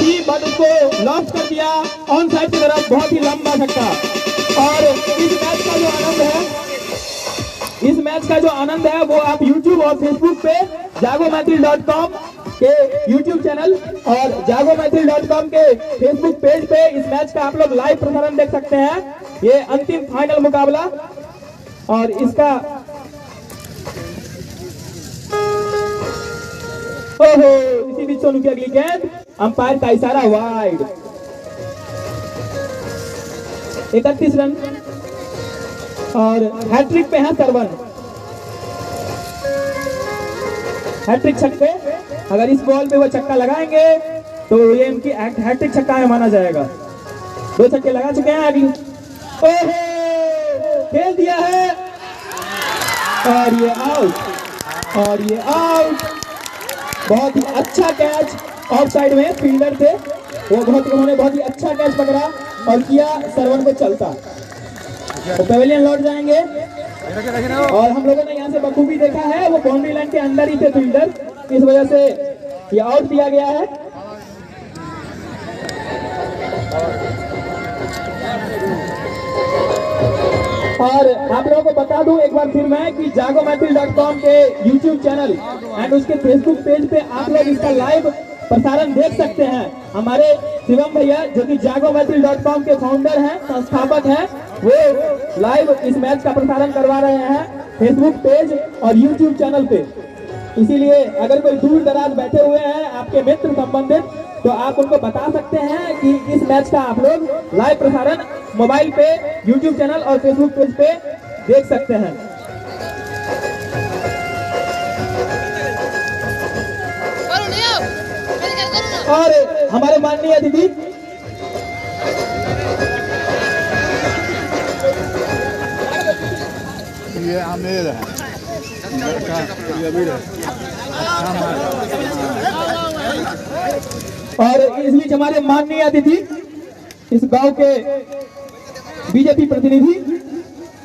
थी बट उसको लॉस्ट कर दिया ऑन साइड की तरफ, बहुत ही लंबा छक्का। और इस मैच का जो आनंद है वो आप YouTube और Facebook पे jagomaithil.com के YouTube चैनल और jagomaithil.com के Facebook पेज पे इस मैच का आप लोग लाइव प्रसारण देख सकते हैं। ये अंतिम फाइनल मुकाबला और इसका ओहो इसी बीच सोनू की अगली गेंद, अंपायर का इशारा वाइड। 31 रन और हैट्रिक पे है सरवन, हैट्रिक छक्के। अगर इस बॉल पे वो छक्का लगाएंगे तो ये इनकी हैट्रिक छक्का में माना जाएगा। 2 छक्के लगा चुके हैं अगली। ओहो खेल दिया है और ये आउट, और ये आउट। बहुत ही अच्छा कैच, ऑफ साइड में फील्डर थे वो, उन्होंने बहुत ही अच्छा कैच पकड़ा और किया सरवन को चलता। तो पेवेलियन लौट जाएंगे और हम लोगों ने यहाँ से बखूबी देखा है वो बाउंड्री लाइन के अंदर ही थे फील्डर, इस वजह से ये आउट दिया गया है। और आप लोगों को बता दूं एक बार फिर मैं कि jagomaithil.com के YouTube चैनल एंड उसके Facebook पेज पे आप लोग इसका लाइव प्रसारण देख सकते हैं। हमारे शिवम भैया जो कि jagomaithil.com के फाउंडर हैं, संस्थापक हैं, वो लाइव इस मैच का प्रसारण करवा रहे हैं फेसबुक पेज और यूट्यूब चैनल पे। इसीलिए अगर कोई दूर दराज बैठे हुए हैं आपके मित्र संबंधित, तो आप उनको बता सकते हैं कि इस मैच का आप लोग लाइव प्रसारण मोबाइल पे यूट्यूब चैनल और फेसबुक पेज पे देख सकते हैं। और हमारे माननीय अतिथि ये आमिर है, और इस बीच हमारे माननीय अतिथि इस गांव के बीजेपी प्रतिनिधि,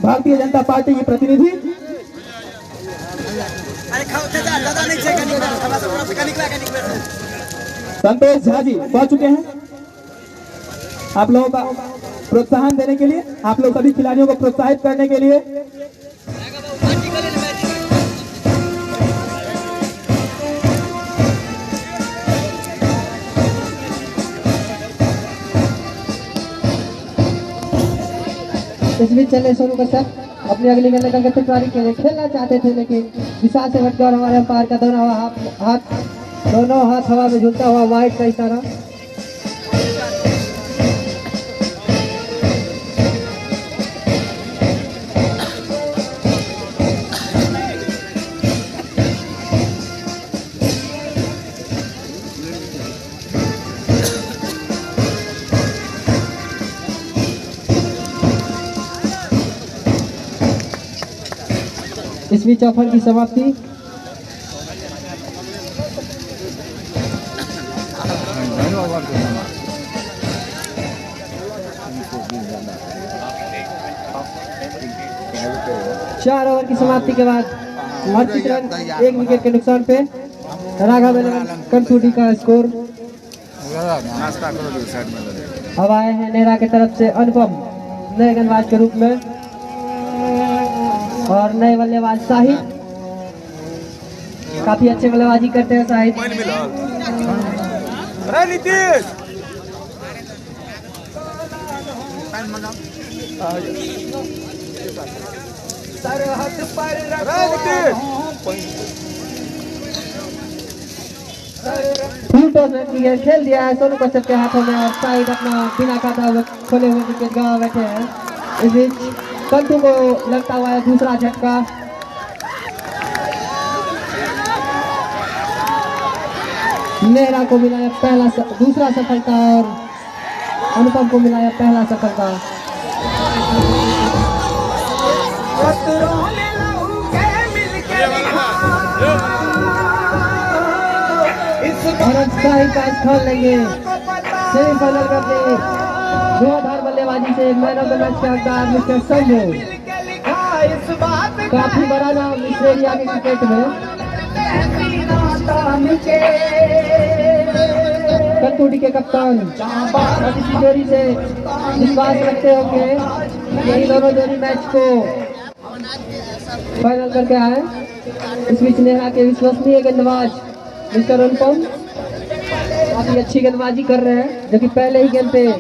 भारतीय जनता पार्टी की प्रतिनिधि संतोष झा जी पहुंच चुके हैं आप लोगों का प्रोत्साहन देने के लिए, आप लोग सभी खिलाड़ियों को प्रोत्साहित करने के लिए। इस बीच चले सोनू कश्यप अपनी अगली गेंद लेकर के तैयारी के लिए खेलना चाहते थे, लेकिन विशाल से हट गया। हमारे अंपायर का दोनों हाथ हवा में झूलता हुआ वाइड का इशारा। इस बीच ओवर की समाप्ति। चार ओवर की समाप्ति के बाद 38 रन 1 विकेट के नुकसान पे राघव कंसुडी का स्कोर। अब आए हैं नेहरा की तरफ से अनुपम नए गेंदबाज के रूप में और नए बल्लेबाज शाहिद, काफी अच्छे बल्लेबाजी करते हैं शाहिद। खेल दिया है सोनू कश्यप के हाथों में और शाहिद अपना बिना काटा हुए खोले हुए विकेट गंवा बैठे हैं। इस बीच कंटू को लगता हुआ है दूसरा झटका। नेहरा को मिला है दूसरा सफलता और अनुपम को मिला है पहला सफलता। मैच खेल लेंगे सेमीफाइनल में अपनी धुआंधार बल्लेबाजी से मैन ऑफ द मैच के हकदार मिस्टर संजू। काफी बड़ा नाम इस एरिया के क्रिकेट में। कंटूडी के कप्तान और इसी जोड़ी से विश्वास रखते होंगे यही दोनों जोड़ी मैच को फाइनल करके आए। इस बीच नेहा के विश्वसनीय गेंदबाज मिस्टर अनुपम काफी अच्छी गेंदबाजी कर रहे हैं, जो कि पहले ही गेंद पे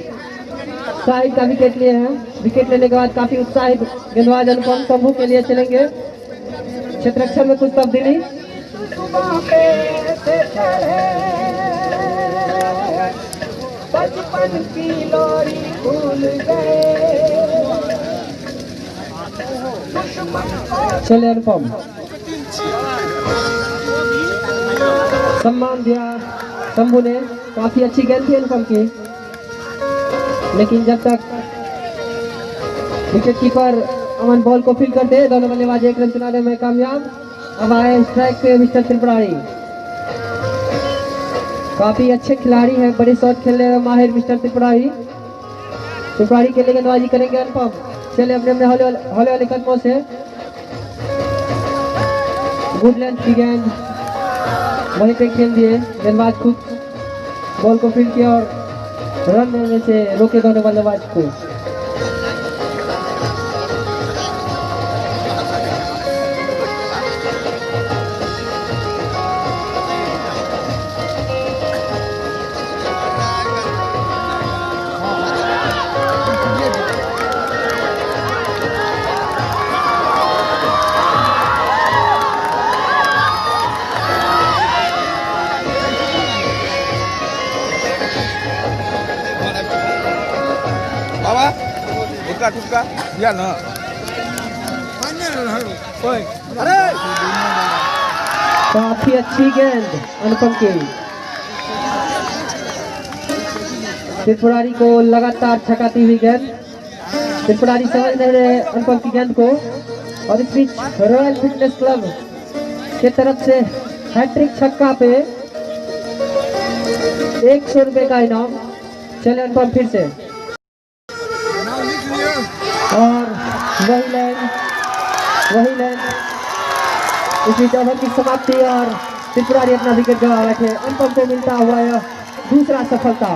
साहिब का विकेट लिए हैं। विकेट लेने के बाद काफी उत्साहित गेंदबाज अनुपम शंभू के लिए चलेंगे। क्षेत्ररक्षण में कुछ तब्दीली। बचपन की लोरी भूल गए। चले अनुपम, सम्मान दिया शंभू ने। काफी अच्छी गेंद थी अनुपम की, लेकिन जब तक विकेट कीपर अमन बॉल को फील कर दे, दोनों बल्लेबाज एक रन चुनाने में कामयाब। अब आए स्ट्राइक पे मिस्टर त्रिपुरारी। काफी अच्छे खिलाड़ी हैं, बड़े शॉट खेलने में माहिर मिस्टर त्रिपुरारी। त्रिपुरारी के लिए गेंदबाजी करेंगे अनुपम। चले अपने अपने हौले वाले कदमों से। गुड लेंथ की गेंद वहीं पे खेल दिए। गेंदबाज खुद बॉल को फील्ड किया और रन देने से रोके दोनों बल्लेबाज को। ठुका या ना अरे काफी अच्छी गेंद अनुपम की। त्रिपुरारी को लगातार छकाती हुई गेंद। त्रिपुरारी समझ नहीं रहे अनुपम की गेंद को। और इस बीच रॉयल फिटनेस क्लब के तरफ से हैट्रिक छक्का पे 100 रुपए का इनाम। चले अनुपम फिर से, और वही लाइन इस बीच ओवर की समाप्ति और त्रिपुरारी अपना विकेट गंवा बैठे। अनुपम को मिलता हुआ यह दूसरा सफलता।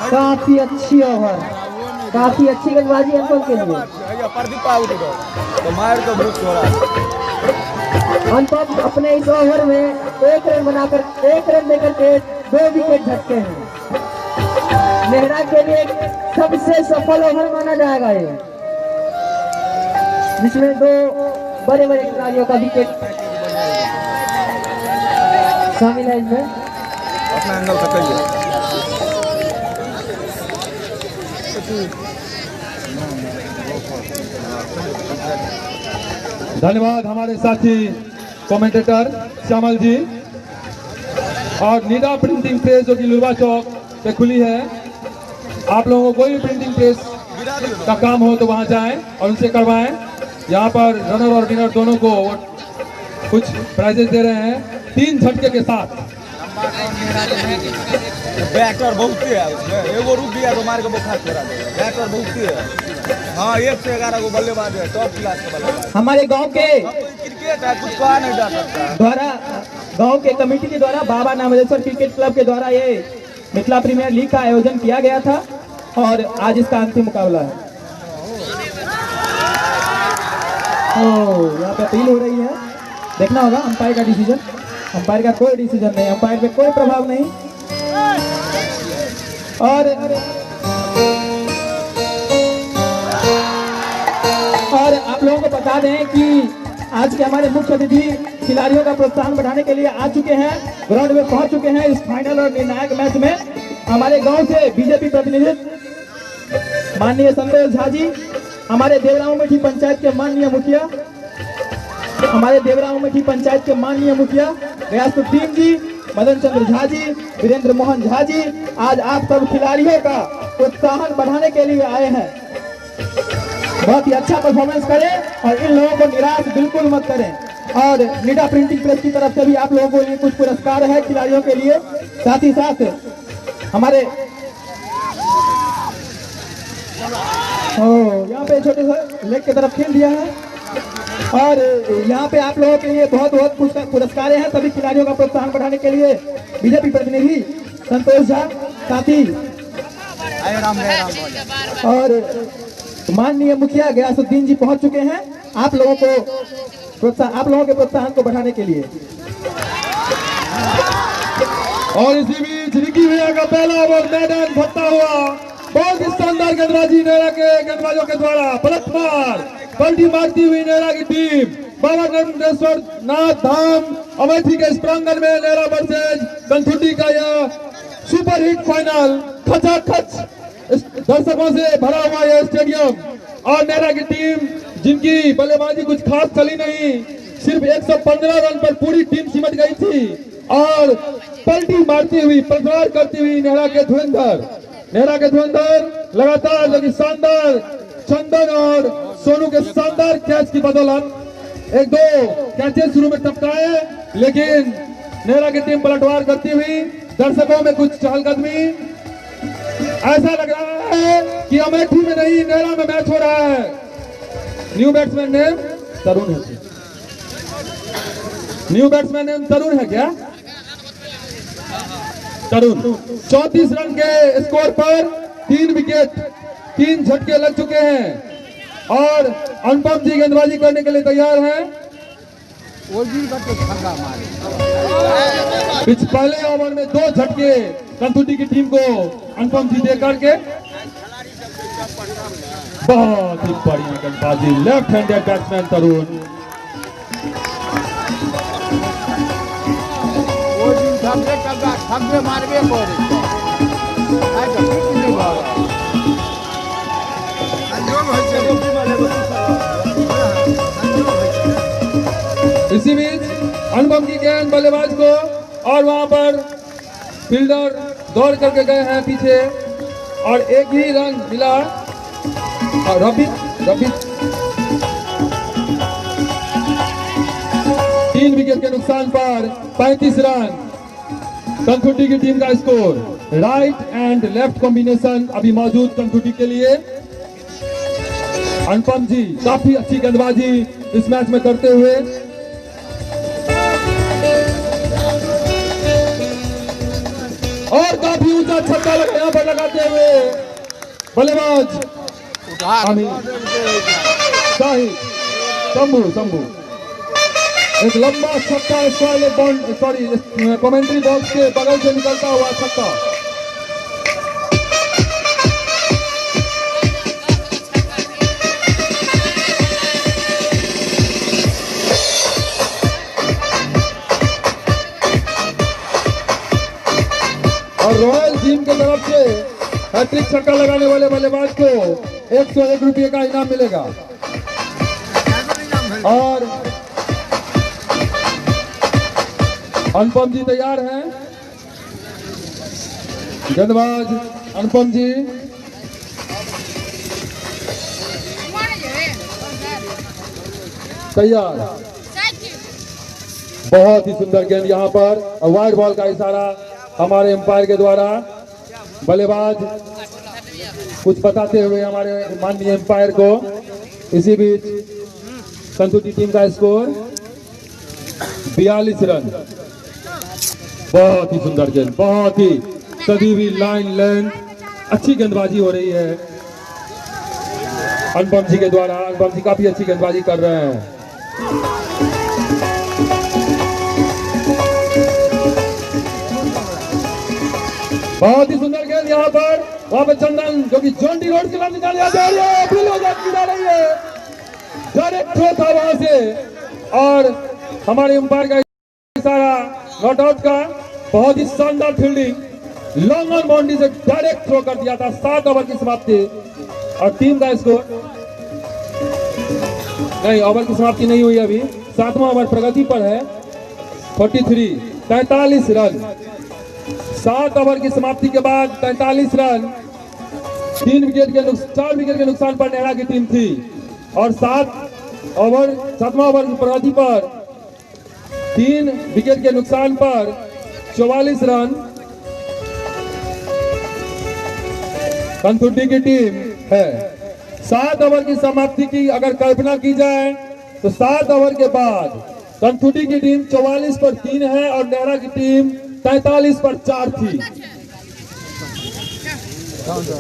काफी अच्छी ओवर, काफी अच्छी गेंदबाजी अनुपम के लिए। अनुपम अपने इस ओवर में 1 रन बनाकर 1 रन देकर के 2 विकेट झटके हैं। नेहरा के लिए सबसे सफल ओवर माना जाएगा ये, जिसमें 2 बड़े बड़े खिलाड़ियों का विकेट शामिल है। इसमें अपना एंगल पकड़िए। धन्यवाद हमारे साथी कमेंटेटर श्यामल जी और निदा प्रिंटिंग प्रेस जो कि लुलवा चौक पे खुली है। आप लोगों को कोई भी प्रिंटिंग प्रेस का काम हो तो वहां जाएं और उनसे करवाएं। यहाँ पर रनर और विनर दोनों को कुछ प्राइजेस दे रहे हैं 3 झटके के साथ। बैटर बहुत है उसमें, एगो रुक गया तो मार के बुखार छोड़ा देगा। बैटर बहुत है। हाँ 1 से 11 को बल्लेबाज है, टॉप क्लास के बल्लेबाज। हमारे गांव के क्रिकेट है, कुछ कहा नहीं जा सकता। द्वारा गांव के कमेटी के द्वारा बाबा नामदेश्वर क्रिकेट क्लब के द्वारा ये मिथिला प्रीमियर लीग का आयोजन किया गया था और आज इसका अंतिम मुकाबला है। यहाँ पे अपील हो रही है, देखना होगा अंपायर का डिसीजन। अंपायर का कोई डिसीजन नहीं, अंपायर पे कोई प्रभाव नहीं। और आप लोगों को बता दें कि आज के हमारे मुख्य अतिथि खिलाड़ियों का प्रोत्साहन बढ़ाने के लिए आ चुके हैं, ग्राउंड में पहुंच चुके हैं। इस फाइनल और निर्णायक मैच में हमारे गांव से बीजेपी प्रतिनिधि माननीय संतोष झा जी, हमारे देवराव मेठी पंचायत के माननीय मुखिया गयासुद्दीन जी, मदन चंद्र झा जी, वीरेंद्र मोहन झा जी आज आप सब खिलाड़ियों का प्रोत्साहन बढ़ाने के लिए आए हैं। बहुत ही अच्छा परफॉर्मेंस करें और इन लोगों को निराश बिल्कुल मत करें। और निडा प्रिंटिंग प्रेस की तरफ से भी आप लोगों के लिए कुछ पुरस्कार है खिलाड़ियों के लिए। साथ ही साथ हमारे यहाँ पे छोटे से लेग की तरफ खेल दिया है और यहाँ पे आप लोगों के लिए बहुत बहुत पुरस्कार हैं। सभी खिलाड़ियों का प्रोत्साहन बढ़ाने के लिए बीजेपी प्रतिनिधि संतोष झा साथी आए राम बोले। और माननीय मुखिया गयासुद्दीन जी पहुंच चुके हैं आप लोगों के प्रोत्साहन को बढ़ाने के लिए। और इसी बीच रिकी भैया का पहला ओवर मैदान फटता हुआ, बहुत ही शानदार गेंदबाजी नेहरा के गेंदबाजों के द्वारा, पलटमार पलटी मारती हुई नेहरा की टीम बाबा नंदेश्वर नाथ धाम अमेठी के इस प्रांगण में नेहरा वर्सेज कंथुटी का यह सुपर हिट फाइनल खचाखच दर्शकों से भरा हुआ यह स्टेडियम। और नेहरा की टीम जिनकी बल्लेबाजी कुछ खास चली नहीं, सिर्फ 115 रन पर पूरी टीम सिमट गई थी और पलटी मारती हुई प्रसार करती हुई नेहरा के धुरंधर लगातार लगी शानदार चंदन और सोनू के शानदार कैच की बदौलत एक दो कैचेस शुरू में टपकाए, लेकिन नेहरा की टीम पलटवार करती हुई दर्शकों में कुछ चहलकदमी। ऐसा लग रहा है कि अमेठी में नहीं नेहरा में मैच हो रहा है। न्यू बैट्समैन नेम तरुण है, न्यू बैट्समैन नेम तरुण है क्या? तरुण 34 रन के स्कोर पर 3 विकेट 3 झटके लग चुके हैं और अनुपम जी गेंदबाजी करने के लिए तैयार हैं। पिच पहले ओवर में 2 झटके कंथुटी की टीम को अनुपम जी दे करके बहुत ही बढ़िया गेंदबाजी, लेफ्ट हैंडेड बैट्समैन तरुण। इसी बीच अनुपम की गेंद बल्लेबाज को और वहां पर फील्डर दौड़ करके गए हैं पीछे और एक ही रन मिला। और रवि 3 विकेट के नुकसान पर 35 रन कंथुटी की टीम का score. Right and left combination अभी मौजूद कंथुटी के लिए। अनुपम जी काफी अच्छी गेंदबाजी इस मैच में करते हुए और काफी ऊंचा छक्का यहाँ पर लगाते हुए बल्लेबाज शाहिद शंभू एक लंबा छक्का कमेंट्री बॉक्स के बगल से निकलता हुआ छक्का। और रॉयल टीम की तरफ से हैट्रिक छक्का लगाने वाले बल्लेबाज को 101 रुपये का इनाम मिलेगा। और अनुपम जी तैयार हैं, गेंदबाज अनुपम जी तैयार। बहुत ही सुंदर गेंद यहाँ पर और वाइड बॉल का इशारा हमारे एम्पायर के द्वारा। बल्लेबाज कुछ बताते हुए हमारे माननीय एम्पायर को। इसी बीच कंथुटी टीम का स्कोर 42 रन। बहुत ही सुंदर गेंद, बहुत ही सदी हुई लाइन लेंथ, अच्छी गेंदबाजी हो रही है अनुपम जी के द्वारा। अनुपम जी काफी अच्छी गेंदबाजी कर रहे हैं। बहुत ही सुंदर गेंद यहाँ पर, वहां पर चंदन जो कि जॉन्टी रोड के बाद निकाले जा रही है, डायरेक्ट थ्रो था वहां से और हमारे अंपायर का इशारा नॉट आउट का। बहुत ही शानदार फील्डिंग, लॉन्ग ऑन बाउंड्री से डायरेक्ट थ्रो कर दिया था। 7 ओवर की समाप्ति और टीम का स्कोर नहीं, ओवर की समाप्ति नहीं हुई अभी, 7वां ओवर प्रगति पर है। 43 रन, 7 ओवर की समाप्ति के बाद 43 रन, 4 विकेट के नुकसान पर नेहरा की टीम थी और 7वां ओवर की प्रगति पर 3 विकेट के नुकसान पर 44 रन कंथुटी की टीम है। 7 ओवर की समाप्ति की अगर कल्पना की जाए तो 7 ओवर के बाद कंथुटी की टीम 44 पर 3 है और नेहरा की टीम 43 पर 4 थी। कौन सा?